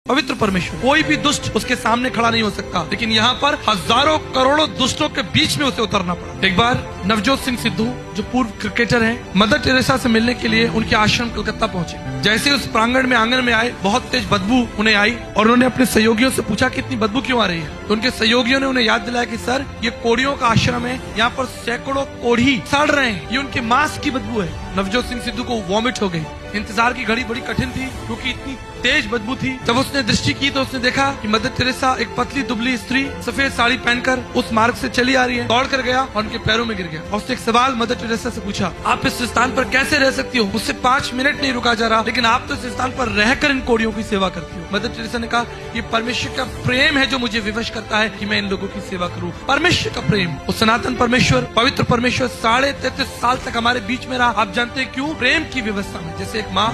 पवित्र परमेश्वर, कोई भी दुष्ट उसके सामने खड़ा नहीं हो सकता, लेकिन यहाँ पर हजारों करोड़ों दुष्टों के बीच में उसे उतरना पड़ा। एक बार नवजोत सिंह सिद्धू जो पूर्व क्रिकेटर हैं, मदर टेरेसा से मिलने के लिए उनके आश्रम कलकत्ता पहुंचे। जैसे उस प्रांगण में आंगन में आए, बहुत तेज बदबू उन्हें आई और उन्होंने अपने सहयोगियों से पूछा कि इतनी बदबू क्यों आ रही है। तो उनके सहयोगियों ने उन्हें याद दिलाया कि सर, ये कोढ़ियों का आश्रम है, यहाँ पर सैकड़ों कोढ़ी सड़ रहे हैं, ये उनके मांस की बदबू है। नवजोत सिंह सिद्धू को वॉमिट हो गई। इंतजार की घड़ी बड़ी कठिन थी क्योंकि इतनी तेज बदबू थी। जब उसने दृष्टि की तो उसने देखा कि मदर टेरेसा एक पतली दुबली स्त्री सफेद साड़ी पहनकर उस मार्ग से चली आ रही है। दौड़ कर गया और उनके पैरों में गिर गया और उसने एक सवाल मदर टेरेसा से पूछा, आप इस स्थान पर कैसे रह सकती हो? मुझसे 5 मिनट नहीं रुका जा रहा, लेकिन आप तो इस स्थान पर रहकर इन कोढ़ियों की सेवा करती हो। मदर टेरेसा ने कहा, ये परमेश्वर का प्रेम है जो मुझे विवश करता है कि मैं इन लोगों की सेवा करूं। परमेश्वर का प्रेम, वो सनातन परमेश्वर, पवित्र परमेश्वर 33.5 साल तक हमारे बीच में रहा। आप जानते हैं क्यों? प्रेम की व्यवस्था में। जैसे एक माँ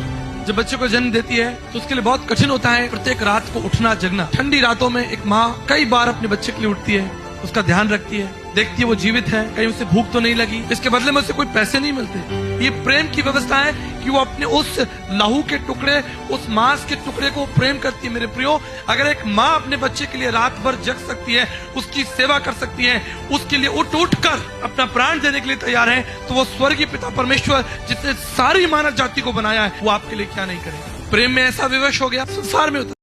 जब बच्चे को जन्म देती है तो उसके लिए बहुत कठिन होता है प्रत्येक रात को उठना जगना। ठंडी रातों में एक माँ कई बार अपने बच्चे के लिए उठती है, उसका ध्यान रखती है, देखती है वो जीवित है, कहीं उसे भूख तो नहीं लगी, इसके बदले में उसे कोई पैसे नहीं मिलते। ये प्रेम की व्यवस्था है कि वो अपने उस लहू के टुकड़े, उस मांस के टुकड़े को प्रेम करती है। मेरे प्रियो, अगर एक माँ अपने बच्चे के लिए रात भर जग सकती है, उसकी सेवा कर सकती है, उसके लिए उठ कर अपना प्राण देने के लिए तैयार है, तो वो स्वर्गीय पिता परमेश्वर जिसने सारी मानव जाति को बनाया है, वो आपके लिए क्या नहीं करेगा। प्रेम में ऐसा विवश हो गया, संसार में उतर